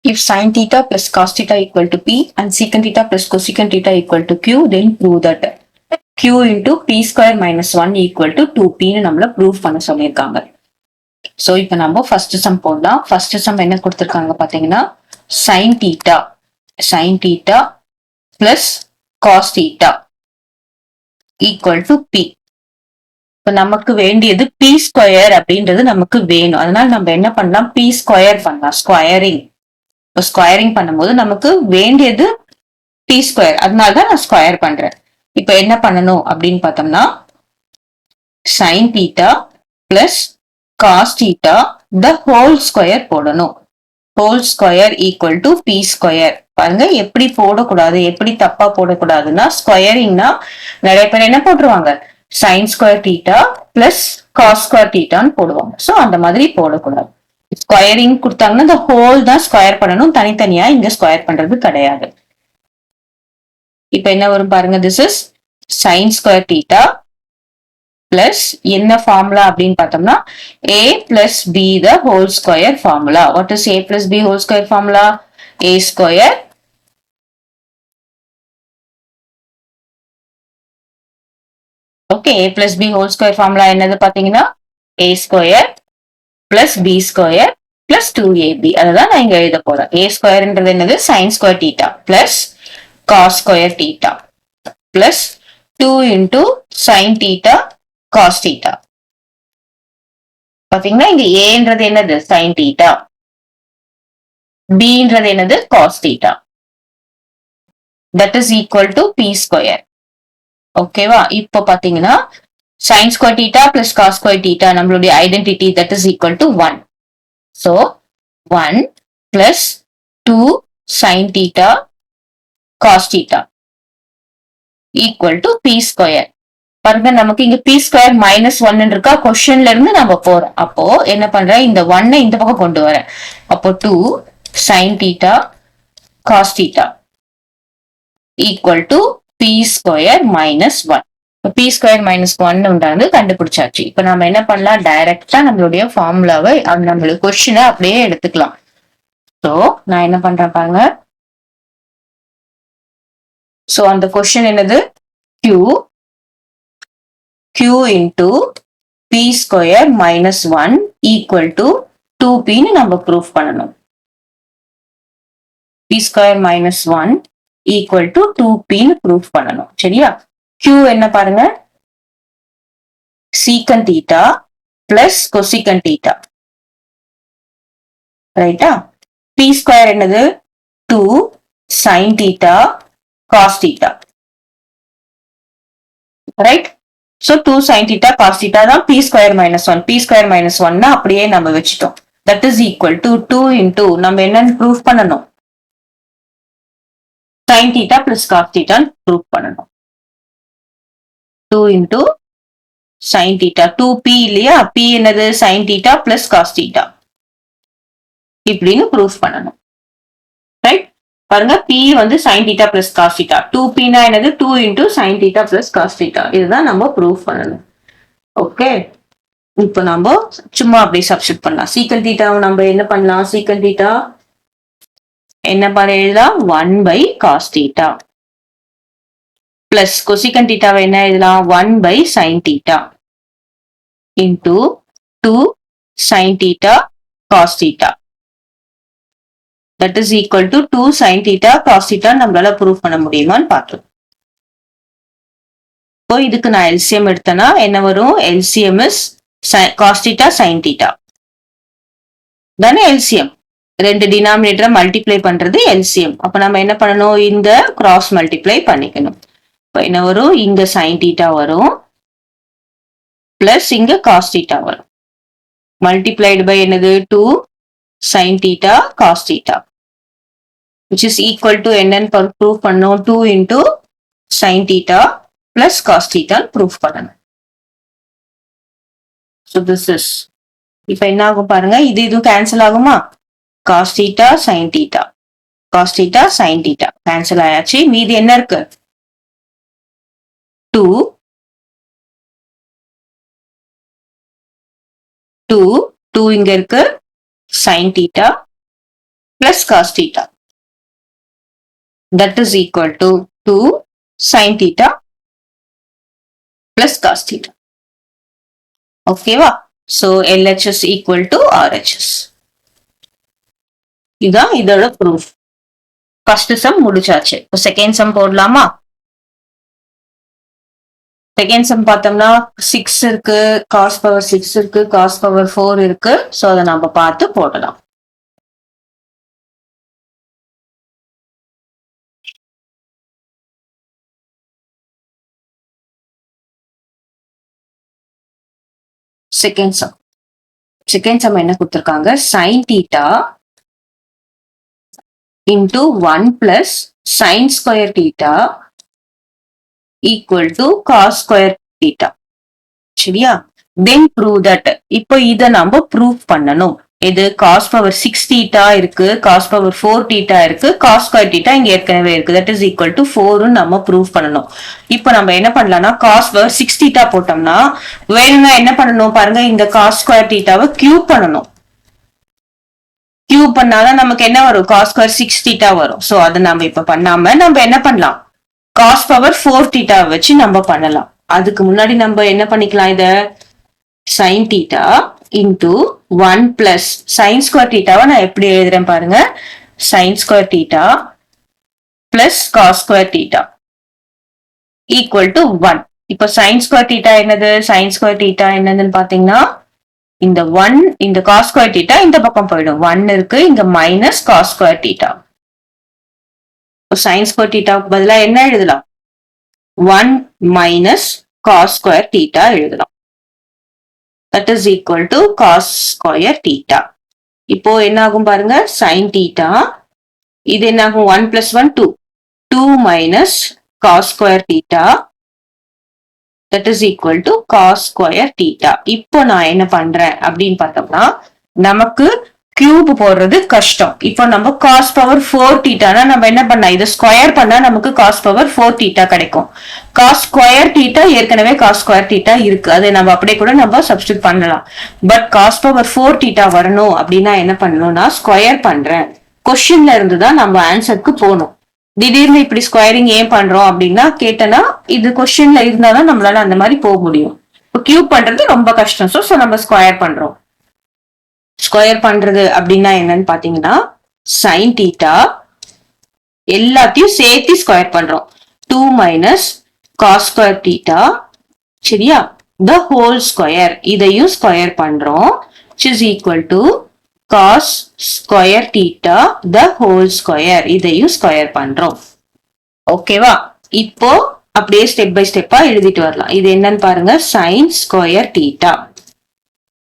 If sin theta plus cos theta equal to P and secant theta plus cosecant theta equal to Q, then prove that Q into P square minus 1 equal to 2P னு நம்மள prove பண்ண சொல்லியிருக்காங்க. So இப்ப நம்ம first sum போடலாம். first sum என்ன கொடுத்திருக்காங்க பாத்தீங்கன்னா sin theta plus cos theta equal to P. இப்ப நமக்கு வேண்டியது P ஸ்கொயர் அப்படின்றது நமக்கு வேணும். அதனால நம்ம என்ன பண்ணலாம், P ஸ்கொயர் பண்ணலாம், ஸ்கொயரிங். இப்போ ஸ்கொயரிங் பண்ணும்போது நமக்கு வேண்டியது P ஸ்கொயர், அதனாலதான் நான் ஸ்கொயர் பண்றேன். இப்ப என்ன பண்ணணும் அப்படின்னு பார்த்தோம்னா sin theta plus cos theta the whole square போடணும். whole square equal to P square. பாருங்க எப்படி போடக்கூடாது, எப்படி தப்பா போடக்கூடாதுன்னா ஸ்கொயரிங்னா நிறைய பேர் என்ன போட்டுருவாங்க, sin square theta plus cos square theta போடுவாங்க. சோ அந்த மாதிரி போடக்கூடாது. ஸ்கொயரிங் கொடுத்தாங்கன்னா இந்த ஹோல் தான் ஸ்கொயர் பண்ணணும், தனித்தனியா இங்க ஸ்கொயர் பண்றது கிடையாது. இப்ப என்ன வரும் பாருங்க, this is sin square theta plus என்ன ஃபார்முலா அப்படின்னு பார்த்தோம்னா a plus b the whole square formula. What is a plus b whole square formula? a square okay, a plus b whole square formula என்னது பாத்தீங்கன்னா a square plus b square plus 2ab. அதுதான் நான் இங்க எழுத போறேன். a squareன்றது என்னது, sin square theta plus cos square theta plus 2 into sin theta cos theta. பாத்தீங்கன்னா இங்க aன்றது என்னது sin theta, bன்றது என்னது cos theta. That is equal to p square. ஓகேவா? இப்போ பாத்தீங்கன்னா sin square theta plus cos square theta நம்மளுடைய identity, that is equal to 1. So 1 plus 2 sin theta cos theta equal to p square. பாருங்க நமக்கு இங்க p square minus 1 இருக்கா, கொஸ்டின்ல இருந்து நம்ம போறோம். அப்போ என்ன பண்றேன், இந்த 1 இந்த பக்கம் கொண்டு வரேன். அப்போ 2 sin theta cos theta equal to p square minus 1. p square minus 1 உண்டானது கண்டுபிடிச்சாச்சு. இப்ப நம்ம என்ன பண்ணலாம், டைரக்டா நம்மளுடைய ஃபார்முலாவை நம்மளுடைய கொஸ்டினை அப்படியே எடுத்துக்கலாம். சோ நான் என்ன பண்றேன் பாருங்க, சோ அந்த கொஸ்டின் என்னது, q into p square minus 1 equal to 2p னு நம்ம ப்ரூஃப் பண்ணணும். p square minus 1 equal to 2p னு ப்ரூஃப் பண்ணணும். சரியா? q என்ன பாருங்க, secant theta plus cosecant theta. ரைட்டா? p square என்னது 2 sin theta cos theta. Right? So 2 sin theta cos theta தான் p square minus 1. p square minus 1 னா அப்படியே நம்ம வச்சிட்டோம். That is equal to 2 into நம்ம என்னன்னு ப்ரூஃப் பண்ணணும், sin theta plus cos theta proof பண்ணணும். 2 into sin theta, 2p இல்லையா, p என்னது sin theta plus cos theta இப்படின்னு ப்ரூஃப் பண்ணணும். ரைட்? பாருங்க p வந்து sin theta plus cos theta, 2p னா என்னது 2 into sin theta plus cos theta. இதுதான் நம்ம ப்ரூஃப் பண்ணணும். ஓகே, இப்போ நம்ம சும்மா அப்படியே சப்ஸ்டிட் பண்ணலாம். secant theta நம்ம என்ன பண்ணலாம், secant theta என்ன பண்ண எழுதலாம், 1 by cos theta plus cosecant theta என்ன எழுதலாம், 1 by sin theta into 2 sin theta cos theta. That is equal to 2 sin theta cos theta நம்மளால ப்ரூஃப் பண்ண முடியுமான்னு பார்த்தோம். இப்போ இதுக்கு நான் எல்சிஎம் எடுத்தேன்னா என்ன வரும், LCM is cos theta sin theta தானே எல்சிஎம். ரெண்டு டினாமினேட்டரை மல்டிப்ளை பண்றது எல்சிஎம். அப்ப நம்ம என்ன பண்ணணும், இந்த கிராஸ் மல்டிப்ளை பண்ணிக்கணும். இப்போ என்ன வரும், இங்க sin theta வரும் பிளஸ் இங்க cos theta வரும். மல்டிப்ளைடு பை என்னது 2 sin theta cos theta which is equal to என்னன்னு ப்ரூஃப் பண்ணணும், 2 into sin theta plus cos theta proof பண்ணணும். So this is, இப்ப என்ன ஆகும் பாருங்க, இது இதுவும் கேன்சல் ஆகுமா, cos theta sin theta cos theta sin theta cancel ஆயாச்சு. மீதி என்ன இருக்கு, 2 இங்க இருக்கு sin theta plus cos theta. That is equal to 2 sin theta plus cos theta. ஓகேவா? So LHS equal to RHS. இதான் இதோட ப்ரூஃப். ஃபர்ஸ்ட் சம் முடிச்சாச்சு. இப்போ செகண்ட் சம் போடலாமா? செகண்ட் சம் பார்த்தோம்னா 6 இருக்கு, காஸ் பவர் 6 இருக்கு, காஸ் பவர் 4 இருக்கு. ஸோ அதை நம்ம பார்த்து போடலாம். செகண்ட் சம் என்ன கொடுத்துருக்காங்க? sin theta into 1 plus sin square theta equal to cos square theta. சரியா? then prove that. இப்போ இத நம்ம ப்ரூவ் பண்ணணும். இது cos power 6 theta இருக்கு, cos power 4 theta இருக்கு, cos square theta இங்க ஏற்கனவே இருக்கு. that is equal to 4 நம்ம ப்ரூவ் பண்ணணும். இப்போ நம்ம என்ன பண்ணலாம்னா cos power 6 theta போட்டோம்னா வேணும்னா என்ன பண்ணணும் பாருங்க, இந்த cos square theta-வை கியூப் பண்ணணும். கியூப் பண்ணாதான் நமக்கு என்ன வரும்? cos square 6 theta வரும். சோ அதை நம்ம இப்ப பண்ணாம நம்ம என்ன பண்ணலாம்? cos power 4 theta வச்சு நம்ம பண்ணலாம். அதுக்கு முன்னாடி நம்ம என்ன பண்ணிக்கலாம்? இத sin theta into 1 plus sin square theta-வை நான் எப்படி எழுதுறேன் பாருங்க. sin square theta plus cos square theta equal to 1. இப்போ sin square theta என்னது? sin square theta என்னதுன்னு பாத்தீங்கன்னா இந்த 1 இந்த cos square theta இந்த பக்கம் போயிடும். 1 இருக்கு, இங்க minus cos square theta. sin square theta பதிலா என்ன எழுதலாம்? 1 மைனஸ் cos square theta எழுதலாம். that is equal to cos square theta. இப்போ என்ன ஆகும் பாருங்க, sin theta இது என்ன ஆகும்? 1 plus 1 2 2 minus cos square theta that is equal to cos square theta. இப்போ நான் என்ன பண்றேன் அப்படின்னு பார்த்தோம்னா நமக்கு கியூப் போடுறது கஷ்டம். இப்போ நம்ம cos power 4 theta-னா நம்ம என்ன பண்ணா இதை ஸ்கொயர் பண்ணா நமக்கு cos power 4 theta கிடைக்கும். cos square theta ஏற்கனவே cos square theta இருக்கு, அதை நம்ம அப்படியே கூட நம்ம சப்ஸ்டிட் பண்ணலாம். பட் cos power 4 theta வரணும் அப்படின்னா என்ன பண்ணணும்னா ஸ்கொயர் பண்றேன். கொஸ்டின்ல இருந்துதான் நம்ம ஆன்சருக்கு போகணும். திடீர்னு இப்படி ஸ்கொயரிங் ஏன் பண்றோம் அப்படின்னா கேட்டனா இது கொஸ்டின்ல இருந்தாலும் நம்மளால அந்த மாதிரி போக முடியும். இப்போ கியூப் பண்றது ரொம்ப கஷ்டம். சோ நம்ம ஸ்கொயர் பண்றோம். ஸ்கொயர் பண்றது அப்படின்னா என்னன்னு பாத்தீங்கன்னா sin theta எல்லாத்தையும் சேர்த்து ஸ்கொயர் பண்றோம். 2 minus cos square theta சரியா, the whole square இதையும் ஸ்கொயர் பண்றோம், which is equal to cos square theta the whole square இதையும் ஸ்கொயர் பண்றோம். ஓகேவா? இப்போ அப்படியே ஸ்டெப் பை ஸ்டெப்பா எழுதிட்டு வரலாம். இது என்னன்னு பாருங்க, sin square theta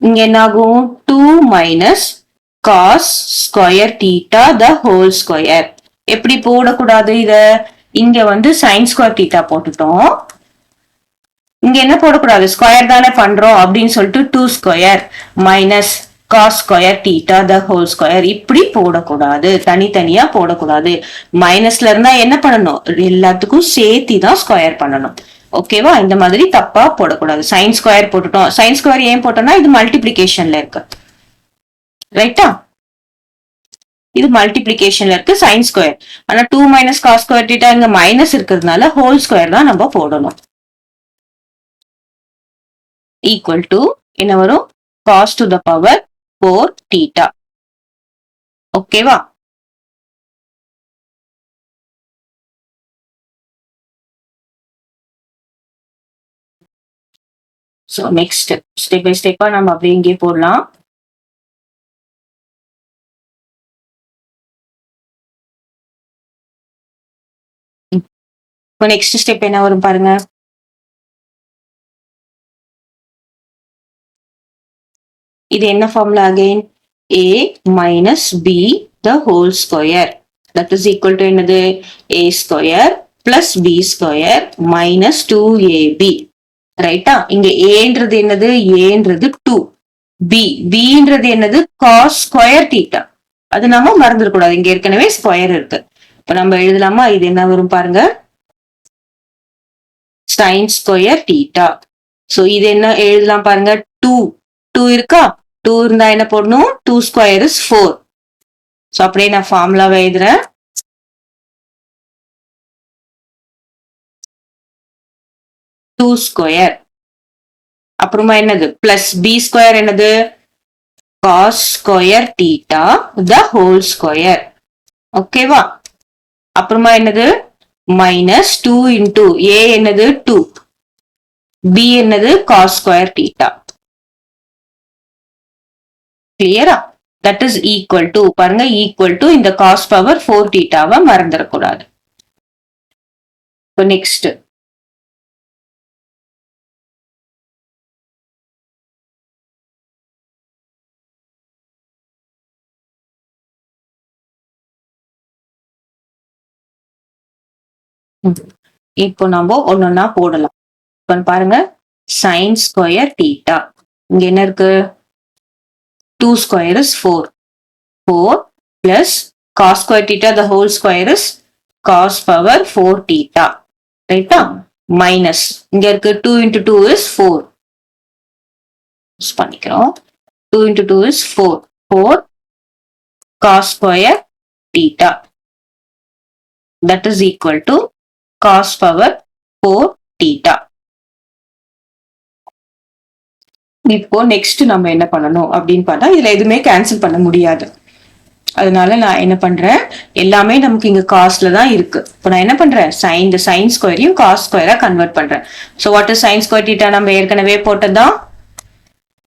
இங்க என்ன ஆகும்? 2 minus cos square theta the whole square. எப்படி போடக்கூடாது? இத இங்க வந்து sin square theta போட்டுட்டோம். இங்க என்ன போடக்கூடாது? ஸ்கொயர் தானே பண்றோம் அப்படின்னு சொல்லிட்டு 2 square minus cos square theta the whole square இப்படி போடக்கூடாது, தனித்தனியா போடக்கூடாது. மைனஸ்ல இருந்தா என்ன பண்ணணும்? எல்லாத்துக்கும் சேர்த்தி தான் ஸ்கொயர் பண்ணணும். ஓகேவா? இந்த மாதிரி தப்பா போடக்கூடாது. சைன் ஸ்கொயர் போட்டுட்டோம். சைன் ஸ்கொயர் ஏன் போட்டோம்னா இது மல்டிபிளிகேஷன்ல இருக்கு, ரைட்டா? இது மல்டிபிளிகேஷன்ல இருக்கு சைன் ஸ்கொயர். ஆனா 2 மைனஸ் காஸ் ஸ்கொயர் தீட்டா இங்க மைனஸ் இருக்கிறதுனால ஹோல் ஸ்கொயர் தான் நம்ம போடணும். ஈக்குவல் டு என்ன வரும்? Cos to the power 4 theta. ஓகேவா? சோ நெக்ஸ்ட் ஸ்டெப் பை ஸ்டெப்பா நம்ம அப்படியே இங்கே போடலாம். இப்போ நெக்ஸ்ட் ஸ்டெப் என்ன வரும் பாருங்க. இது என்ன formula again? a minus b the whole square that is equal to என்னது? a square plus b square minus 2ab. ரைட்டா? இங்க ஏன்றது என்னது? ஏன்றது 2, bன்றது என்னது? cos square theta. அது நம்ம மறந்துடக்கூடாது, இங்க ஏற்கனவே ஸ்கொயர் இருக்கு. இப்ப நம்ம எழுதலாமா? இது என்ன வரும் பாருங்க, sin square theta. சோ இது என்ன எழுதலாம் பாருங்க, 2 இருக்கா? 2 இருந்தா என்ன போடணும்? 2 square is 4. சோ அப்படியே நான் ஃபார்முலாவை எழுதுறேன். டூ ஸ்கொயர் அப்புறமா என்னது பிளஸ் பி ஸ்கொயர் என்னது cos square theta the whole square. ஓகேவா? அப்புறமா என்னது மைனஸ் 2 இன்டூ ஏ என்னது 2, பி என்னது cos ஸ்கொயர் தீட்டா. கிளியரா? தட் இஸ் ஈக்குவல் டு பாருங்க, ஈக்குவல் டு இந்த cos பவர் 4 தீட்டாவை மறந்துடக்கூடாது. நெக்ஸ்ட் இப்போ நம்ம ஒன்னொன்னா போடலாம். இப்ப பாருங்க sin ஸ்கொயர் தீட்டா, இங்க என்ன இருக்கு 2 square is 4, 4 plus cos square theta the whole square is cos power 4 theta, right? Minus இங்க இருக்கு 2 into 2 is 4, பண்ணிக்கிறோம் 2 into 2 is 4, 4 cos square theta, that is equal to cos power 4 theta. இப்போ next நம்ம என்ன பண்ணணும் அப்படின்னு பார்த்தா இதுல எதுவுமே கேன்சல் பண்ண முடியாது. அதனால நான் என்ன பண்றேன், எல்லாமே நமக்கு இங்க காஸ்ட்ல தான் இருக்கு. இப்போ நான் என்ன பண்றேன், இந்த சைன் ஸ்கொயரையும் காஸ் ஸ்கொயரா கன்வெர்ட் பண்றேன். So what is sine square theta, நம்ம ஏற்கனவே போட்டதுதான்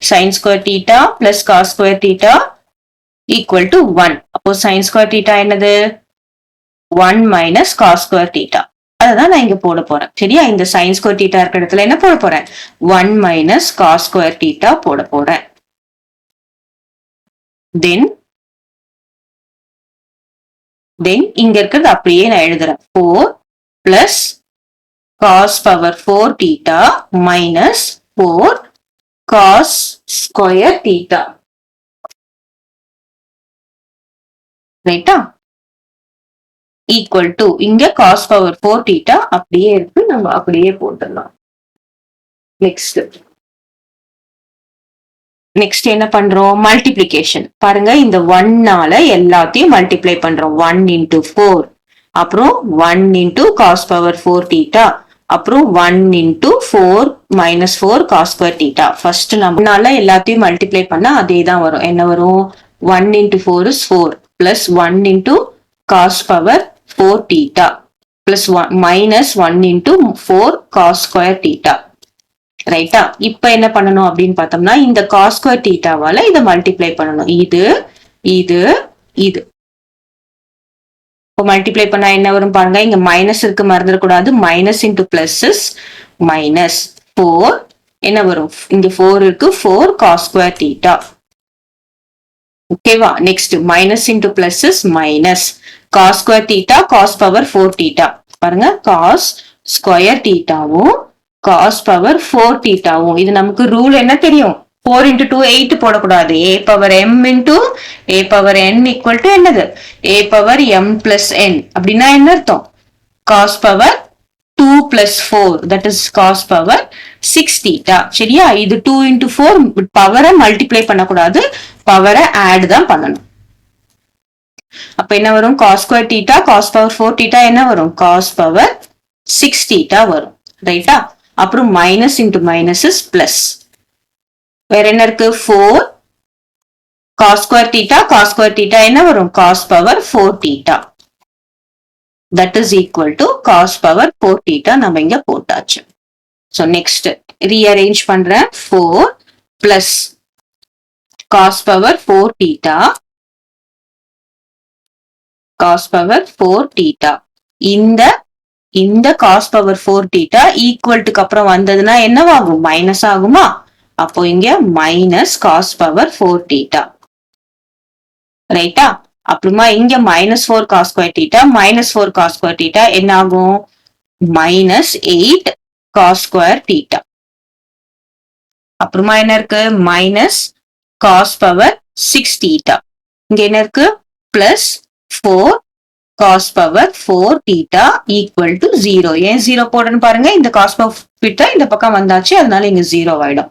sine square theta plus cos square theta equal to 1. அப்போ சைன் ஸ்கொயர் தீட்டா என்னது 1 மைனஸ் காஸ் ஸ்கொயர் தீட்டா. அதான் நான் இங்க போட போறேன். சரியா? இந்த சைன் ஸ்கொயர் தீட்டா இருக்கிற இடத்துல என்ன போட போறேன், 1 மைனஸ் காஸ் ஸ்கொயர் தீட்டா போட போறேன். தென் இங்க இருக்கிறது அப்படியே நான் எழுதுறேன், 4 plus cos power 4 theta minus 4 cos square theta. ரைட்டா? ஈக்குவல் டு இங்க காஸ் பவர் 4 தீட்டா அப்படியே இருக்கு, நம்ம அப்படியே போட்டுடலாம். நெக்ஸ்ட் என்ன பண்றோம், மல்டிப்ளிகேஷன். பாருங்க இந்த 1னால எல்லாத்தையும் மல்டிப்ளை பண்றோம். 1 இன்டூ 4, அப்புறம் 1 இன்டூ காஸ் பவர் 4 தீட்டா, அப்புறம் 1 into 4 minus 4 cos square theta. First நம்மளால எல்லாத்தையும் மல்டிப்ளை பண்ணா அதே தான் வரும். என்ன வரும், 1 into 4 is 4 plus 1 into cos power 4 theta plus minus 1 into 4 cos square theta. ரைட்டா? இப்ப என்ன பண்ணணும் அப்படின்னு பார்த்தோம்னா இந்த காஸ் ஸ்கொயர் தீட்டாவால இதை மல்டிப்ளை பண்ணணும். இது இது இது இப்போ மல்டிப்ளை பண்ணா என்ன வரும் பாருங்க, இங்க மைனஸ் இருக்கு மறந்துடக்கூடாது. Minus into plus is minus 4, என்ன வரும் இங்க 4 இருக்கு, 4 காஸ் ஸ்கொயர் தீட்டா. ஓகேவா? Next minus into plus is minus cos square theta cos power 4 theta. பாருங்க காஸ் ஸ்கொயர் தீட்டாவும் காஸ் பவர் 4 தீட்டாவும், இது நமக்கு ரூல் என்ன தெரியும், 4 into 2 8 போடக்கூடாது. a power m into a power n equal to என்னது a power m plus n. அப்படின்னா என்ன அர்த்தம், காஸ் பவர் 2 plus 4 that is காஸ் பவர் 6 தீட்டா. சரியா? இது 2 into 4 பவரை மல்டிப்ளை பண்ணக்கூடாது, பவரை ஆட் தான் பண்ணணும். அப்ப என்ன வரும், cos square theta cos power 4 theta என்ன வரும், காஸ் பவர் 6 தீட்டா வரும். ரைட்டா? அப்புறம் minus into minus is plus. வேற என்ன இருக்கு, 4 cos square theta cos square theta என்ன வரும், cos power 4 theta. That is equal to cos power 4 theta நம்ம இங்க போட்டாச்சு. சோ நெக்ஸ்ட் ரீஅரேஞ்ச் பண்றேன். 4 plus cos power 4 theta cos power 4 theta. இந்த காஸ் பவர் 4 தீட்டா ஈக்குவல்ட்டுக்கு அப்புறம் வந்ததுன்னா என்னவாகும், மைனஸ் ஆகுமா? அப்போ இங்க மைனஸ் காஸ் பவர் 4 தீட்டா. ரைட்டா? அப்புறமா இங்க minus 4 cos square theta minus 4 cos square theta என்ன ஆகும், மைனஸ் 8 காஸ் ஸ்கொயர் தீட்டா. அப்புறமா என்ன இருக்கு, மைனஸ் காஸ் பவர் 6 தீட்டா. இங்க என்ன இருக்கு, plus 4 cos power 4 theta equal to 0. ஏன் 0 போடணும் பாருங்க, இந்த cos power theta இந்த பக்கம் வந்தாச்சு, அதனால இங்க 0 ஆயிடும்.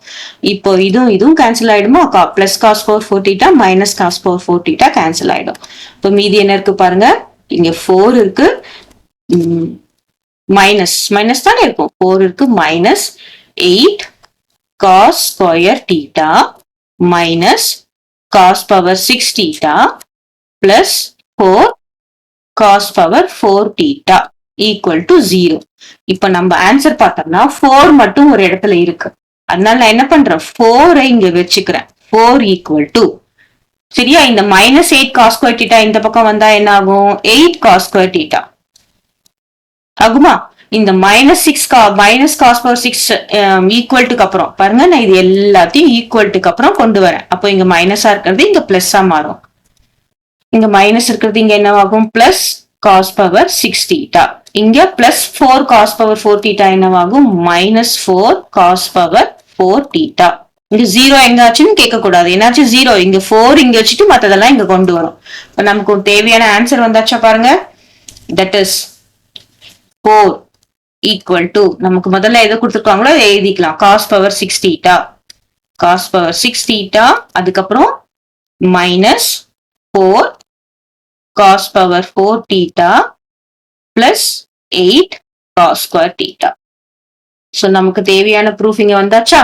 இப்போ இதுவும் கேன்சல் ஆயிடுமா, plus cos power 4 theta minus cos power 4 theta cancel ஆயிடும். இப்போ மீதி என்ன இருக்கு பாருங்க, இங்க 4 இருக்கு, மைனஸ் தானே இருக்கும், 4 இருக்கு, minus 8 cos square theta minus cos power 6 theta plus 4 cos power 4 theta equal to 0. இப்ப நம்ம ஆன்சர் பார்த்தோம்னா 4 மட்டும் ஒரு இடத்துல இருக்கு, அதனால நான் என்ன பண்றேன், 4 இங்க வச்சுக்கிறேன், 4 equal to சரியா, இந்த மைனஸ் 8 cos square theta இந்த பக்கம் வந்தா என்ன ஆகும், 8 cos square theta ஆகுமா. இந்த மைனஸ் cos power 6 ஈக்குவல்ட்டுக்கு அப்புறம் பாருங்க, நான் இது எல்லாத்தையும் ஈக்குவல்ட்டுக்கு அப்புறம் கொண்டு வரேன். அப்போ இங்க மைனஸா இருக்கிறது இங்க பிளஸ்ஸா மாறும், இங்க மைனஸ் இருக்கிறது இங்க என்னவாகும், பிளஸ் cos power 6 theta, இங்க பிளஸ் 4 cos power 4 theta என்னவாகும், மைனஸ் 4 cos power 4 theta. இங்க 0 எங்க ஆச்சுன்னு கேட்க கூடாது, என்னாச்சு 0, இங்க 4 இங்க வச்சுட்டு மத்ததெல்லாம் இங்க கொண்டு வரும். இப்ப நமக்கு தேவையான ஆன்சர் வந்தாச்சா பாருங்க, தட் இஸ் 4 equal to, நமக்கு முதல்ல எதை கொடுத்துருக்காங்களோ எழுதிக்கலாம், cos power 6 theta, cos power 6 theta, அதுக்கப்புறம் minus 4 cos power 4 theta plus 8 cos square theta. So நமக்கு தேவையான ப்ரூஃப் இங்க வந்தாச்சா.